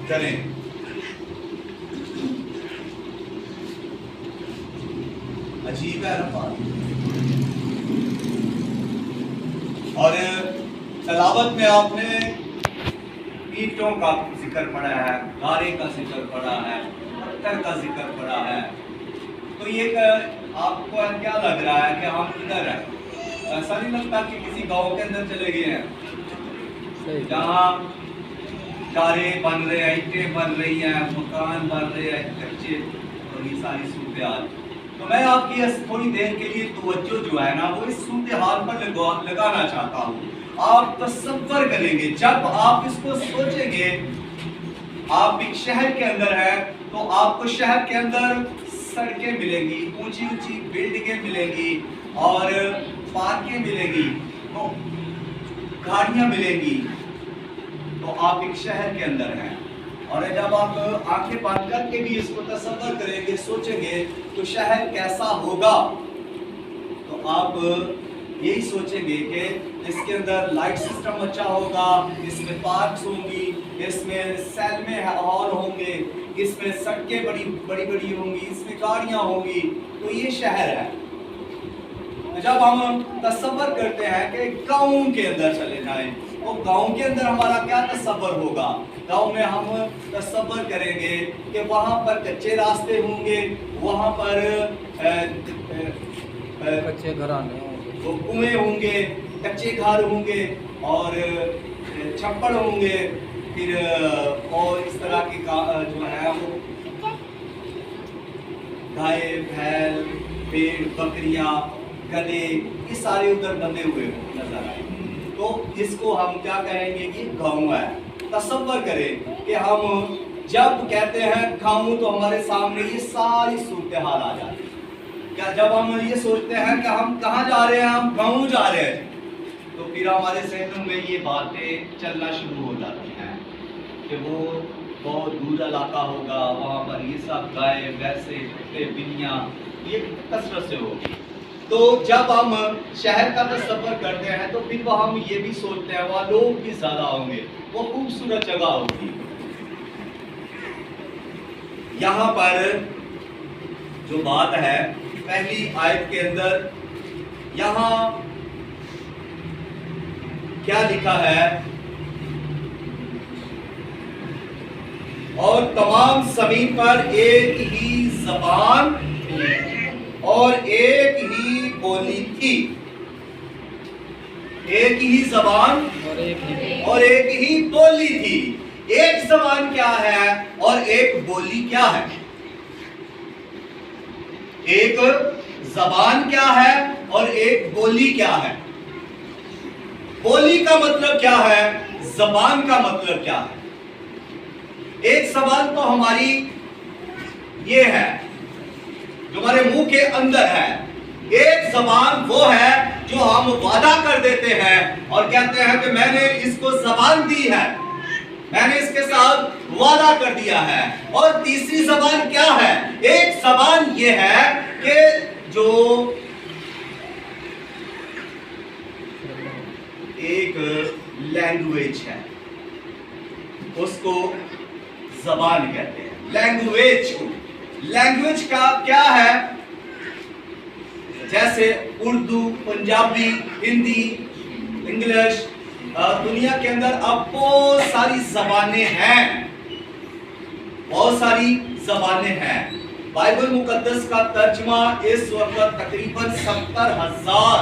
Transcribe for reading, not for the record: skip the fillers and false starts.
चलें। अजीब है ना बात। और तलावत में आपने ईंटों का जिक्र पढ़ा है, गारे का जिक्र पढ़ा है, पत्थर का जिक्र पढ़ा है। तो ये आपको क्या लग रहा है कि हम किधर हैं? ऐसा नहीं लगता कि किसी गांव के अंदर चले गए हैं जहाँ गारे बन रहे हैं, ईंटें बन रही हैं, मकान बन रहे हैं कच्चे, और ये सारी सूरत हाल। तो मैं आपकी थोड़ी देर के लिए तवज्जो जो है ना वो इस सूरत हाल पर लगाना चाहता हूँ। आप तसव्वुर करेंगे, जब आप इसको सोचेंगे, आप एक शहर के अंदर हैं तो आपको शहर के अंदर सड़कें मिलेंगी, ऊंची ऊंची बिल्डिंगें मिलेंगी और पार्कें मिलेंगी, तो गाड़ियां मिलेंगी, तो आप एक शहर के अंदर हैं। और जब आप आंखें बंद करके भी इसको तसव्वुर करेंगे, सोचेंगे तो शहर कैसा होगा, तो आप यही सोचेंगे कि इसके अंदर लाइट सिस्टम अच्छा होगा, इसमें पार्क्स होंगी, इसमें सिनेमा हॉल होंगे, इसमें सड़कें बड़ी बड़ी होंगी, इसमें गाड़ियां होंगी, तो ये शहर है। जब हम तसव्वुर करते हैं कि गाँव के अंदर चले जाएं, तो गाँव के अंदर हमारा क्या तसव्वुर होगा? गाँव में हम तसव्वुर करेंगे कि वहाँ पर कच्चे रास्ते होंगे, वहाँ पर कच्चे घराने वो कुएं होंगे, कच्चे घर होंगे और छप्पड़ होंगे, फिर और इस तरह के जो है वो गाय भैंस, भेड़ बकरियां, गधे, ये सारे उधर बंधे हुए नजर आए। तो इसको हम क्या कहेंगे कि गाँव है। तसव्वुर करें कि हम जब कहते हैं गाँव तो हमारे सामने ये सारी सूरत हाल आ जाती है। क्या जब हम ये सोचते हैं कि हम कहाँ जा रहे हैं, हम गाँव जा रहे हैं, तो फिर हमारे जहनों में ये बातें चलना शुरू हो जाती हैं कि वो बहुत दूर इलाका होगा, वहाँ पर ये सब गाय भैंसे कुत्ते बिल्लियाँ ये कसरत से होगी। तो जब हम शहर का तसव्वुर करते हैं तो फिर हम ये भी सोचते हैं वहाँ लोग भी ज़्यादा होंगे, वो खूबसूरत जगह होगी। यहाँ पर जो बात है पहली आयत के अंदर, यहाँ क्या लिखा है? और तमाम ज़मीन पर एक ही ज़बान और एक ही बोली थी। एक ही ज़बान और एक ही बोली थी। एक ज़बान क्या है और एक बोली क्या है? एक ज़बान क्या है और एक बोली क्या है? बोली का मतलब क्या है, ज़बान का मतलब क्या है? एक ज़बान तो हमारी ये है जो हमारे मुंह के अंदर है। एक ज़बान वो है जो हम वादा कर देते हैं और कहते हैं कि मैंने इसको ज़बान दी है, मैंने इसके साथ वादा कर दिया है। और तीसरी ज़बान क्या है? एक ज़बान ये है कि जो एक लैंग्वेज है उसको ज़बान कहते हैं। लैंग्वेज को, लैंग्वेज का क्या है? जैसे उर्दू, पंजाबी, हिंदी, इंग्लिश, दुनिया के अंदर अब बहुत सारी ज़बानें हैं, बहुत सारी ज़बानें हैं। बाइबल मुकद्दस का तर्जुमा इस वक्त तकरीबन 70,000